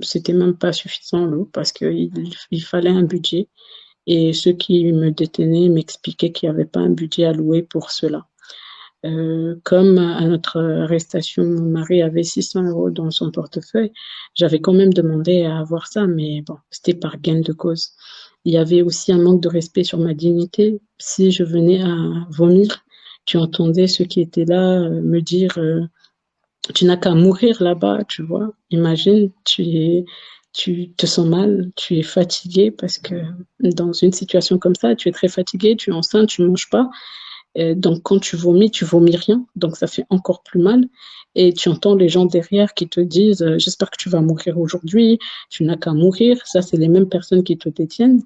C'était même pas suffisant, l'eau, parce qu'il fallait un budget. Et ceux qui me détenaient m'expliquaient qu'il n'y avait pas un budget alloué pour cela. Comme à notre arrestation, mon mari avait 600 euros dans son portefeuille, j'avais quand même demandé à avoir ça, mais bon, c'était par gain de cause. Il y avait aussi un manque de respect sur ma dignité. Si je venais à vomir, tu entendais ceux qui étaient là me dire tu n'as qu'à mourir là-bas, tu vois. Imagine, tu te sens mal, tu es fatigué parce que dans une situation comme ça, tu es très fatigué, tu es enceinte, tu manges pas. Donc, quand tu vomis rien, donc ça fait encore plus mal. Et tu entends les gens derrière qui te disent j'espère que tu vas mourir aujourd'hui, tu n'as qu'à mourir. Ça, c'est les mêmes personnes qui te détiennent.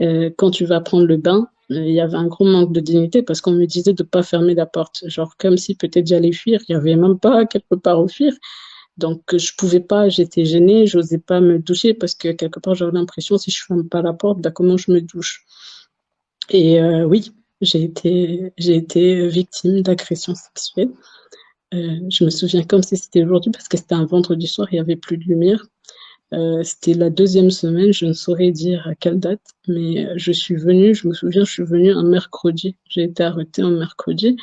Quand tu vas prendre le bain, il y avait un gros manque de dignité parce qu'on me disait de ne pas fermer la porte. Genre, comme si peut-être j'allais fuir, il n'y avait même pas quelque part où fuir. Donc, je pouvais pas, j'étais gênée, j'osais pas me doucher parce que quelque part, j'avais l'impression si je ferme pas la porte, bah, comment je me douche? Et oui, j'ai été victime d'agressions sexuelles. Je me souviens comme si c'était aujourd'hui parce que c'était un vendredi soir, il y avait plus de lumière. C'était la deuxième semaine, je ne saurais dire à quelle date, mais je suis venue, je me souviens, je suis venue un mercredi. J'ai été arrêtée un mercredi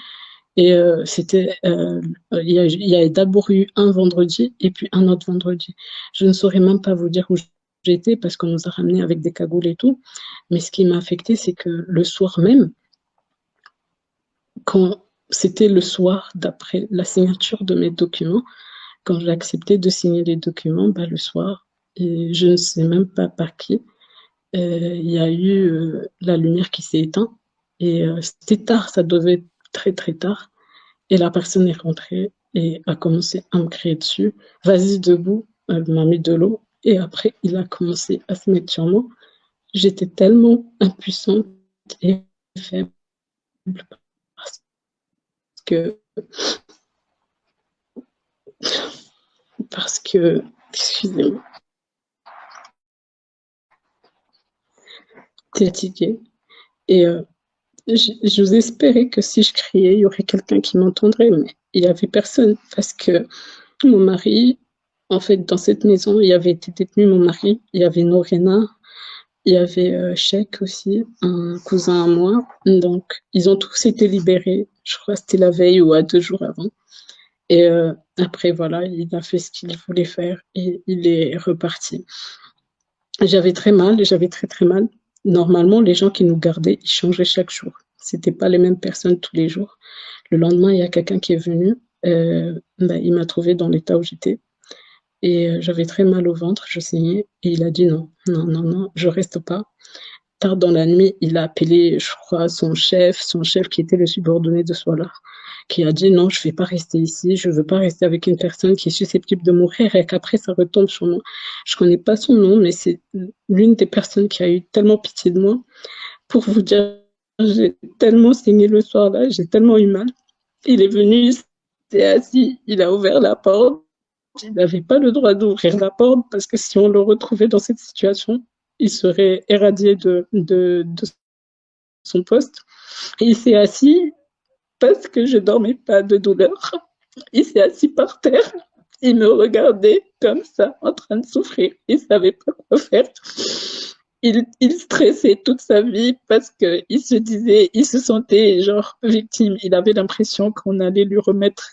et il y a d'abord eu un vendredi et puis un autre vendredi. Je ne saurais même pas vous dire où j'étais parce qu'on nous a ramenés avec des cagoules et tout. Mais ce qui m'a affecté, c'est que le soir même, quand c'était le soir d'après la signature de mes documents, quand j'ai accepté de signer les documents, bah, le soir, et je ne sais même pas par qui, il y a eu la lumière qui s'est éteinte. Et c'était tard, ça devait être très très tard. Et la personne est rentrée et a commencé à me crier dessus. Vas-y debout, elle m'a mis de l'eau. Et après, il a commencé à se mettre sur moi. J'étais tellement impuissante et faible parce que, excusez-moi, j'étais fatiguée. Et j'ose espérer que si je criais, il y aurait quelqu'un qui m'entendrait, mais il n'y avait personne parce que mon mari, en fait, dans cette maison, il y avait été détenu mon mari, il y avait Norena, il y avait Cheikh aussi, un cousin à moi. Donc, ils ont tous été libérés. Je crois que c'était la veille ou à 2 jours avant. Et après, voilà, il a fait ce qu'il voulait faire et il est reparti. J'avais très mal, j'avais très très mal. Normalement, les gens qui nous gardaient, ils changeaient chaque jour. C'était pas les mêmes personnes tous les jours. Le lendemain, il y a quelqu'un qui est venu. Bah, il m'a trouvé dans l'état où j'étais. Et j'avais très mal au ventre, je saignais. Et il a dit non, non, non, non, je reste pas. Tard dans la nuit, il a appelé, je crois, son chef qui était le subordonné de Solar, qui a dit non, je ne vais pas rester ici, je ne veux pas rester avec une personne qui est susceptible de mourir et qu'après ça retombe sur moi. Je ne connais pas son nom, mais c'est l'une des personnes qui a eu tellement pitié de moi. Pour vous dire, j'ai tellement saigné le soir-là, j'ai tellement eu mal. Il est venu, il s'est assis, il a ouvert la porte. Il n'avait pas le droit d'ouvrir la porte parce que si on le retrouvait dans cette situation, il serait éradié de son poste. Et il s'est assis parce que je dormais pas de douleur. Il s'est assis par terre. Il me regardait comme ça, en train de souffrir. Il savait pas quoi faire. Il stressait toute sa vie parce que il se disait, il se sentait genre victime. Il avait l'impression qu'on allait lui remettre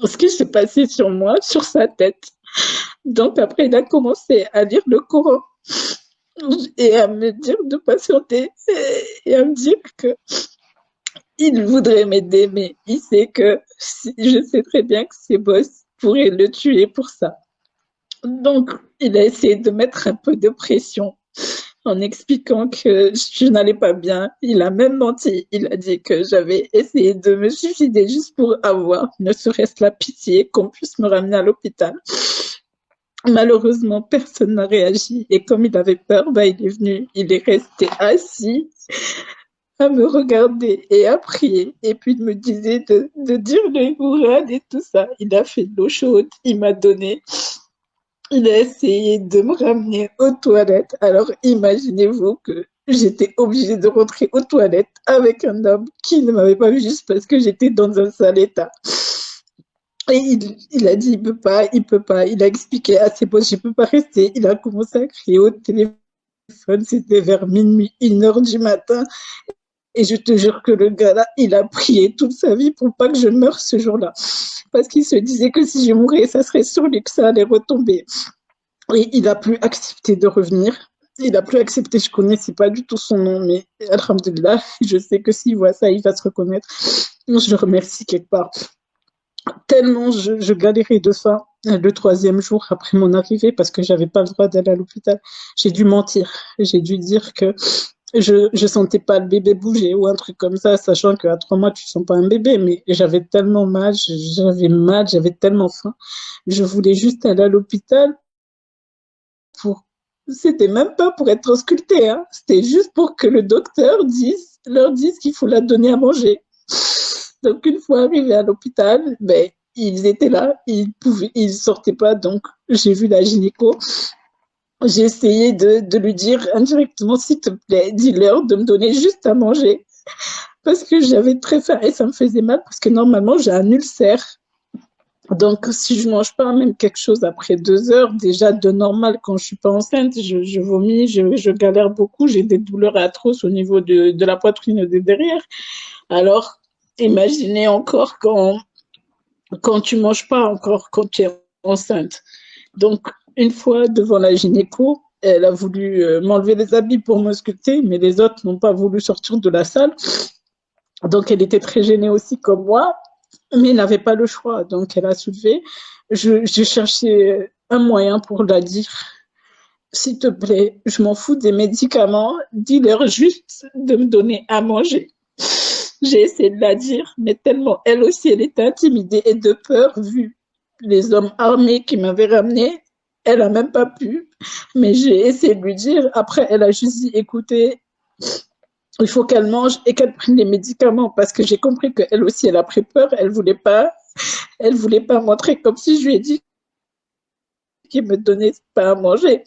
ce qui s'est passé sur moi, sur sa tête. Donc après, il a commencé à lire le Coran et à me dire de patienter et à me dire que il voudrait m'aider, mais il sait que je sais très bien que ses boss pourraient le tuer pour ça. Donc, il a essayé de mettre un peu de pression en expliquant que je n'allais pas bien. Il a même menti. Il a dit que j'avais essayé de me suicider juste pour avoir, ne serait-ce la pitié, qu'on puisse me ramener à l'hôpital. Malheureusement, personne n'a réagi. Et comme il avait peur, bah, il est venu, il est resté assis à me regarder et à prier. Et puis, il me disait de dire les Qur'an et tout ça. Il a fait de l'eau chaude, il m'a donné. Il a essayé de me ramener aux toilettes. Alors, imaginez-vous que j'étais obligée de rentrer aux toilettes avec un homme qui ne m'avait pas vu juste parce que j'étais dans un sale état. Et il a dit, il peut pas, il peut pas. Il a expliqué à ses potes, je peux pas rester. Il a commencé à crier au téléphone. C'était vers minuit, 1 heure du matin. Et je te jure que le gars-là, il a prié toute sa vie pour pas que je meure ce jour-là. Parce qu'il se disait que si je mourais, ça serait sur lui que ça allait retomber. Et il a plus accepté de revenir. Il a plus accepté, je connaissais pas du tout son nom, mais alhamdulillah, je sais que s'il voit ça, il va se reconnaître. Je le remercie quelque part. Tellement je galérais de faim le troisième jour après mon arrivée parce que j'avais pas le droit d'aller à l'hôpital. J'ai dû mentir. J'ai dû dire que je sentais pas le bébé bouger ou un truc comme ça, sachant qu'à 3 mois, tu sens pas un bébé, mais j'avais tellement mal, j'avais tellement faim. Je voulais juste aller à l'hôpital pour, c'était même pas pour être auscultée, hein. C'était juste pour que le docteur leur dise qu'il faut la donner à manger. Donc, une fois arrivé à l'hôpital, ben, ils étaient là, ils sortaient pas, donc j'ai vu la gynéco. J'ai essayé de lui dire indirectement, s'il te plaît, dis-leur de me donner juste à manger. Parce que j'avais très faim et ça me faisait mal parce que normalement j'ai un ulcère. Donc si je mange pas même quelque chose après 2 heures, déjà de normal quand je suis pas enceinte, je vomis, je galère beaucoup, j'ai des douleurs atroces au niveau de la poitrine et de derrière. Alors imaginez encore quand tu manges pas encore quand tu es enceinte. Donc, une fois devant la gynéco, elle a voulu m'enlever les habits pour m'ausculter, mais les autres n'ont pas voulu sortir de la salle. Donc, elle était très gênée aussi comme moi, mais elle n'avait pas le choix. Donc, elle a soulevé. Je cherchais un moyen pour la dire, s'il te plaît, je m'en fous des médicaments, dis-leur juste de me donner à manger. J'ai essayé de la dire, mais tellement elle aussi, elle était intimidée et de peur, vu les hommes armés qui m'avaient ramené, elle a même pas pu. Mais j'ai essayé de lui dire. Après, elle a juste dit, écoutez, il faut qu'elle mange et qu'elle prenne les médicaments parce que j'ai compris qu'elle aussi, elle a pris peur. Elle voulait pas montrer comme si je lui ai dit qu'il me donnait pas à manger.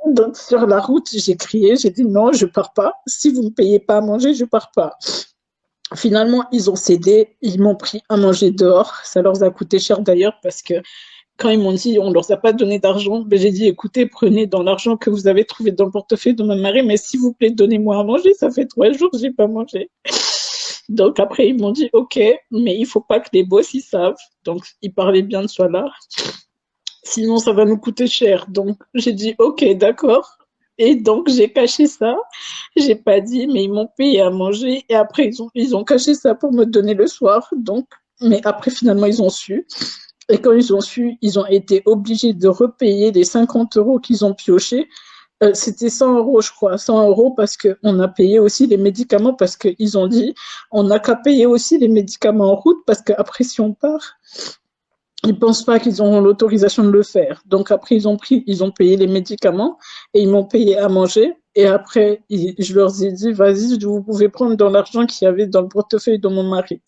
Donc, sur la route, j'ai crié, j'ai dit non, je pars pas. Si vous me payez pas à manger, je pars pas. Finalement, ils ont cédé, ils m'ont pris à manger dehors. Ça leur a coûté cher d'ailleurs parce que quand ils m'ont dit on leur a pas donné d'argent, ben j'ai dit écoutez, prenez dans l'argent que vous avez trouvé dans le portefeuille de mon mari, mais s'il vous plaît, donnez-moi à manger. Ça fait 3 jours que j'ai pas mangé. Donc après, ils m'ont dit ok, mais il faut pas que les boss ils savent. Donc ils parlaient bien de soi là. Sinon, ça va nous coûter cher. Donc j'ai dit ok, d'accord. Et donc j'ai caché ça. J'ai pas dit, mais ils m'ont payé à manger. Et après, ils ont caché ça pour me donner le soir. Donc, mais après, finalement, ils ont su. Et quand ils ont su, ils ont été obligés de repayer les 50 euros qu'ils ont piochés. C'était 100 euros, je crois, 100 euros parce qu'on a payé aussi les médicaments parce qu'ils ont dit on n'a qu'à payer aussi les médicaments en route parce qu'après, si on part, ils pensent pas qu'ils ont l'autorisation de le faire. Donc après, ils ont payé les médicaments et ils m'ont payé à manger. Et après, je leur ai dit, vas-y, vous pouvez prendre dans l'argent qu'il y avait dans le portefeuille de mon mari.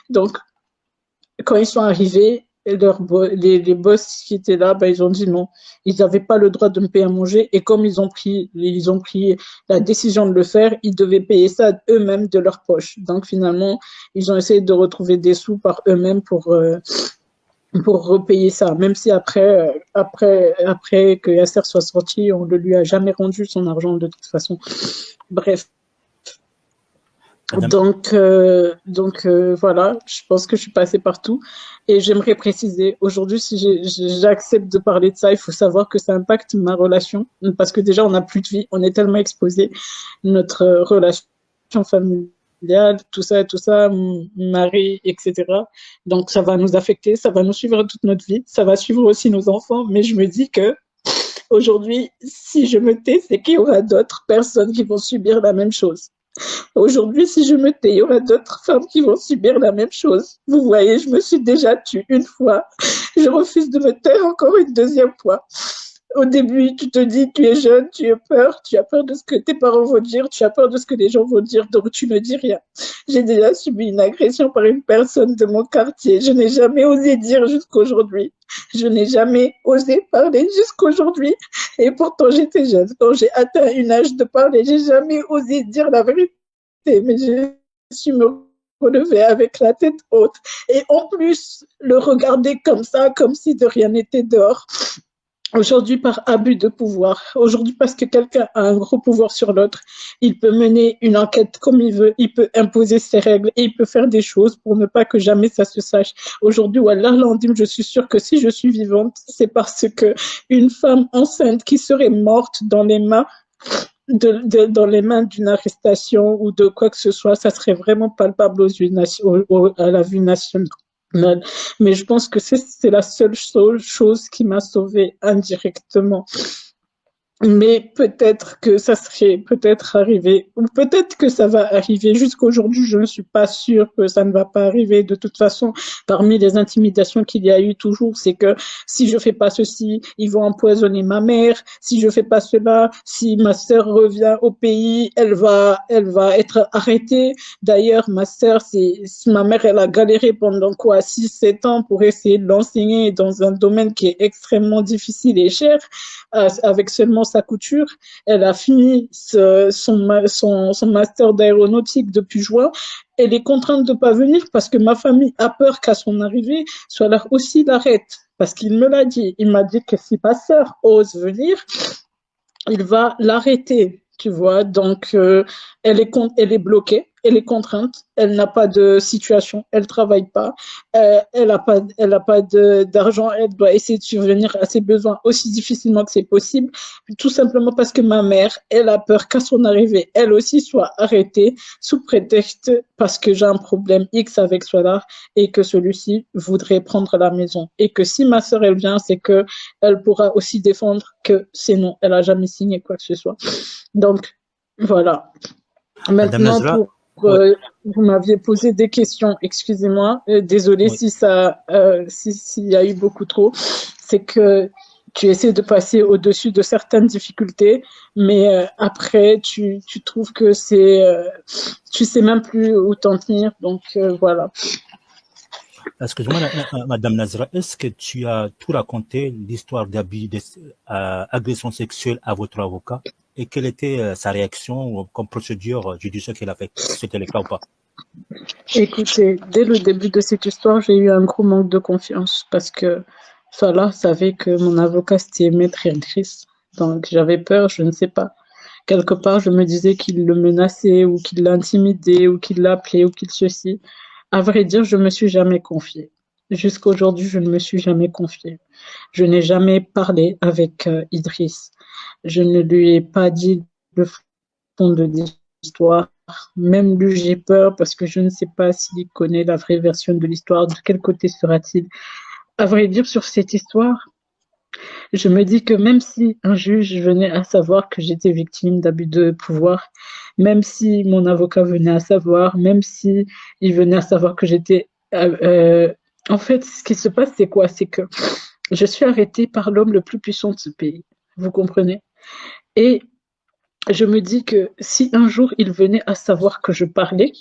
Donc, quand ils sont arrivés, les boss qui étaient là, ben, ils ont dit non. Ils n'avaient pas le droit de me payer à manger. Et comme ils ont pris la décision de le faire, ils devaient payer ça eux-mêmes de leur poche. Donc finalement, ils ont essayé de retrouver des sous par eux-mêmes pour repayer ça, même si après que Yasser soit sorti, on ne lui a jamais rendu son argent de toute façon. Bref. Madame, Donc, voilà, je pense que je suis passée partout. Et j'aimerais préciser, aujourd'hui, si j'accepte de parler de ça, il faut savoir que ça impacte ma relation. Parce que déjà, on n'a plus de vie, on est tellement exposé. Notre relation familiale, tout ça, mari, etc. Donc, ça va nous affecter, ça va nous suivre toute notre vie, ça va suivre aussi nos enfants. Mais je me dis que aujourd'hui, si je me tais, c'est qu'il y aura d'autres personnes qui vont subir la même chose. Aujourd'hui, si je me tais, il y aura d'autres femmes qui vont subir la même chose. Vous voyez, je me suis déjà tue une fois. Je refuse de me taire encore une deuxième fois. Au début, tu te dis, tu es jeune, tu as peur de ce que tes parents vont dire, tu as peur de ce que les gens vont dire, donc tu ne dis rien. J'ai déjà subi une agression par une personne de mon quartier. Je n'ai jamais osé dire jusqu'aujourd'hui. Je n'ai jamais osé parler jusqu'aujourd'hui. Et pourtant, j'étais jeune. Quand j'ai atteint une âge de parler, j'ai jamais osé dire la vérité. Mais je suis me relever avec la tête haute et en plus le regarder comme ça, comme si de rien n'était dehors. Aujourd'hui, par abus de pouvoir, aujourd'hui parce que quelqu'un a un gros pouvoir sur l'autre, il peut mener une enquête comme il veut, il peut imposer ses règles et il peut faire des choses pour ne pas que jamais ça se sache. Aujourd'hui, Wallah Landim, je suis sûre que si je suis vivante, c'est parce que une femme enceinte qui serait morte dans les mains dans les mains d'une arrestation ou de quoi que ce soit, ça serait vraiment palpable à la vue nationale. Mais je pense que c'est la seule chose qui m'a sauvée indirectement. Mais peut-être que ça serait peut-être arrivé, ou peut-être que ça va arriver. Jusqu'aujourd'hui, je ne suis pas sûre que ça ne va pas arriver. De toute façon, parmi les intimidations qu'il y a eu toujours, c'est que si je fais pas ceci, ils vont empoisonner ma mère. Si je fais pas cela, si ma sœur revient au pays, elle va être arrêtée. D'ailleurs, ma mère, elle a galéré pendant quoi, 6, 7 ans pour essayer de l'enseigner dans un domaine qui est extrêmement difficile et cher, avec seulement sa couture. Elle a fini son master d'aéronautique depuis juin. Elle est contrainte de ne pas venir parce que ma famille a peur qu'à son arrivée, Solar aussi l'arrête. Parce qu'il me l'a dit. Il m'a dit que si ma sœur ose venir, il va l'arrêter. Tu vois, donc elle est bloquée, elle est contrainte, elle n'a pas de situation, elle travaille pas, elle n'a pas d'argent, elle doit essayer de subvenir à ses besoins aussi difficilement que c'est possible, tout simplement parce que ma mère, elle a peur qu'à son arrivée, elle aussi soit arrêtée sous prétexte parce que j'ai un problème X avec Solar et que celui-ci voudrait prendre la maison. Et que si ma sœur, elle vient, c'est que elle pourra aussi défendre que c'est non, elle a jamais signé quoi que ce soit. Donc, voilà. Madame Maintenant, Nazra, oui, vous m'aviez posé des questions, excusez-moi, désolé oui. si s'il y a eu beaucoup trop. C'est que tu essaies de passer au-dessus de certaines difficultés, mais après, tu trouves que tu sais même plus où t'en tenir, donc voilà. Excuse-moi, Madame Nazra, est-ce que tu as tout raconté l'histoire d'agression sexuelle à votre avocat et quelle était sa réaction comme procédure judiciaire qu'il a fait? C'était le cas ou pas? Écoutez, dès le début de cette histoire, j'ai eu un gros manque de confiance parce que Salah savait que mon avocat c'était Maître Idriss. Donc j'avais peur, je ne sais pas. Quelque part, je me disais qu'il le menaçait ou qu'il l'intimidait ou qu'il l'appelait ou qu'il ceci. À vrai dire, je me suis jamais confiée. Jusqu'à aujourd'hui, je ne me suis jamais confiée. Je n'ai jamais parlé avec Idriss. Je ne lui ai pas dit le fond de l'histoire. Même lui, j'ai peur parce que je ne sais pas s'il connaît la vraie version de l'histoire. De quel côté sera-t-il? À vrai dire, sur cette histoire, je me dis que même si un juge venait à savoir que j'étais victime d'abus de pouvoir, même si mon avocat venait à savoir, même si il venait à savoir que j'étais... en fait, ce qui se passe, c'est quoi? C'est que je suis arrêtée par l'homme le plus puissant de ce pays. Vous comprenez? Et je me dis que si un jour il venait à savoir que je parlais,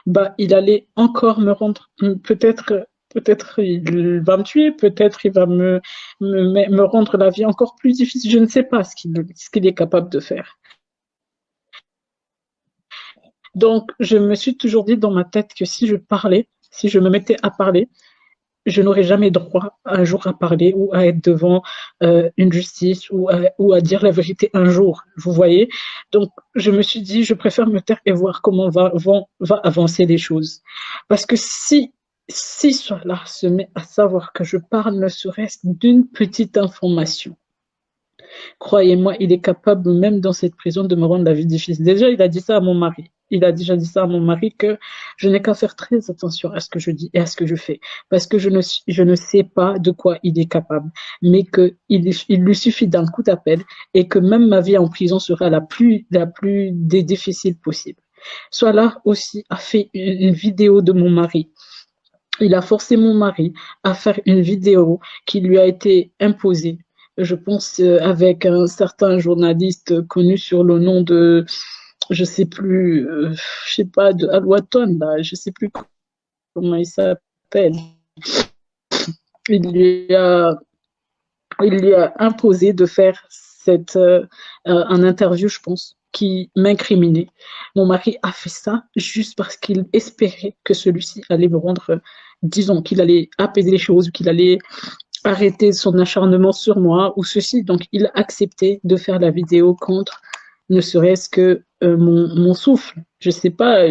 bah, il allait encore me rendre, peut-être il va me tuer, peut-être il va me rendre la vie encore plus difficile. Je ne sais pas ce qu'il est capable de faire. Donc, je me suis toujours dit dans ma tête que si je parlais, si je me mettais à parler, je n'aurais jamais droit un jour à parler ou à être devant une justice ou à dire la vérité un jour, vous voyez. Donc, je me suis dit, je préfère me taire et voir comment va avancer les choses. Parce que si cela se met à savoir que je parle ne serait-ce d'une petite information, croyez-moi, il est capable, même dans cette prison, de me rendre la vie difficile. Déjà, il a dit ça à mon mari. Il a déjà dit ça à mon mari que je n'ai qu'à faire très attention à ce que je dis et à ce que je fais. Parce que je ne sais pas de quoi il est capable. Mais il lui suffit d'un coup d'appel et que même ma vie en prison sera la plus difficile possible. Soit là aussi a fait une vidéo de mon mari. Il a forcé mon mari à faire une vidéo qui lui a été imposée, je pense, avec un certain journaliste connu sur le nom de, je sais plus, je sais pas, de Alwaton, là, je sais plus comment il s'appelle. Il lui a, il lui a imposé de faire un interview, je pense. qui m'incriminait. Mon mari a fait ça juste parce qu'il espérait que celui-ci allait me rendre, disons, qu'il allait apaiser les choses, qu'il allait arrêter son acharnement sur moi ou ceci. Donc, il a accepté de faire la vidéo contre ne serait-ce que mon souffle. Je sais pas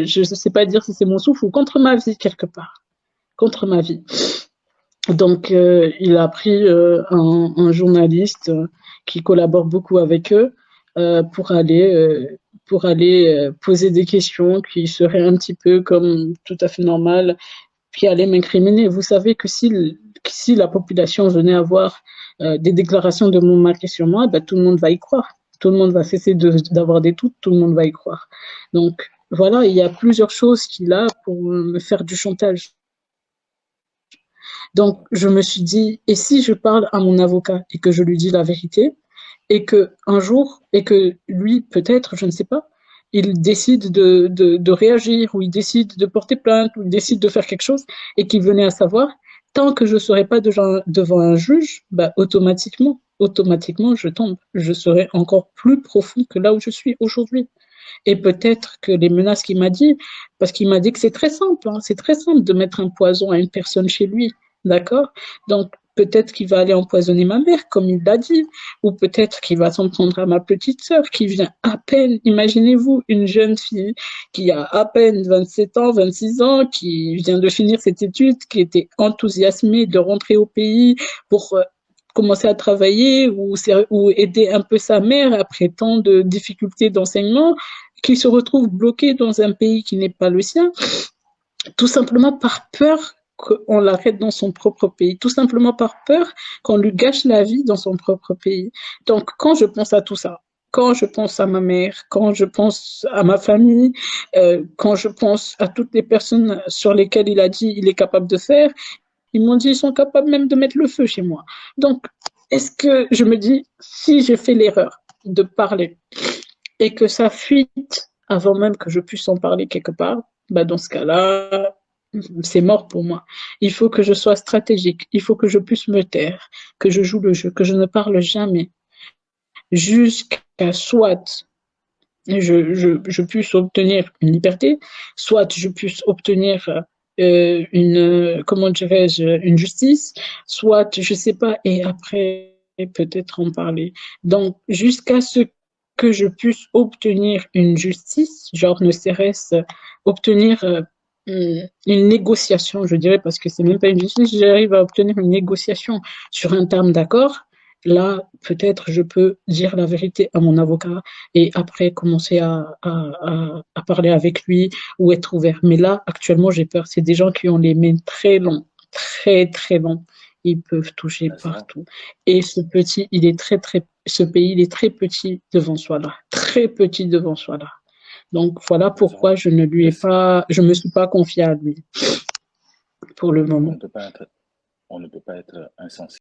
dire si c'est mon souffle ou contre ma vie quelque part, contre ma vie. Donc, il a pris un journaliste qui collabore beaucoup avec eux pour aller poser des questions qui seraient un petit peu comme tout à fait normales, qui allaient m'incriminer. Vous savez que si la population venait à voir des déclarations de mon mari sur moi, ben, tout le monde va y croire. Tout le monde va cesser d'avoir des doutes, tout le monde va y croire. Donc, voilà, il y a plusieurs choses qu'il a pour me faire du chantage. Donc, je me suis dit, et si je parle à mon avocat et que je lui dis la vérité, et que un jour, et que lui, peut-être, je ne sais pas, il décide de réagir, ou il décide de porter plainte, ou il décide de faire quelque chose, et qu'il venait à savoir, tant que je ne serai pas devant un juge, bah, automatiquement, je tombe. Je serai encore plus profond que là où je suis aujourd'hui. Et peut-être que les menaces qu'il m'a dit, parce qu'il m'a dit que c'est très simple, hein, c'est très simple de mettre un poison à une personne chez lui, d'accord? Donc peut-être qu'il va aller empoisonner ma mère, comme il l'a dit, ou peut-être qu'il va s'en prendre à ma petite sœur qui vient à peine, imaginez-vous, une jeune fille qui a à peine 27 ans, 26 ans, qui vient de finir ses études, qui était enthousiasmée de rentrer au pays pour commencer à travailler ou aider un peu sa mère après tant de difficultés d'enseignement, qui se retrouve bloqué dans un pays qui n'est pas le sien, tout simplement par peur qu'on l'arrête dans son propre pays, tout simplement par peur qu'on lui gâche la vie dans son propre pays. Donc, quand je pense à tout ça, quand je pense à ma mère, quand je pense à ma famille, quand je pense à toutes les personnes sur lesquelles il a dit il est capable de faire, ils m'ont dit ils sont capables même de mettre le feu chez moi. Donc, est-ce que je me dis, si j'ai fait l'erreur de parler et que ça fuite avant même que je puisse en parler quelque part, bah dans ce cas-là, c'est mort pour moi. Il faut que je sois stratégique, il faut que je puisse me taire, que je joue le jeu, que je ne parle jamais, jusqu'à soit je puisse obtenir une liberté, soit je puisse obtenir comment dirais-je, une justice, soit je sais pas, et après peut-être en parler. Donc jusqu'à ce que je puisse obtenir une justice, genre ne serait-ce obtenir une négociation, je dirais, parce que c'est même pas une justice, j'arrive à obtenir une négociation sur un terme d'accord, là, peut-être je peux dire la vérité à mon avocat et après commencer à parler avec lui ou être ouvert. Mais là, actuellement, j'ai peur. C'est des gens qui ont les mains très longs, très, très longs. Ils peuvent toucher partout. Et ce pays, il est très petit devant soi là. Très petit devant soi là. Donc, voilà pourquoi je me suis pas confiée à lui pour le moment. On ne peut pas être insensible.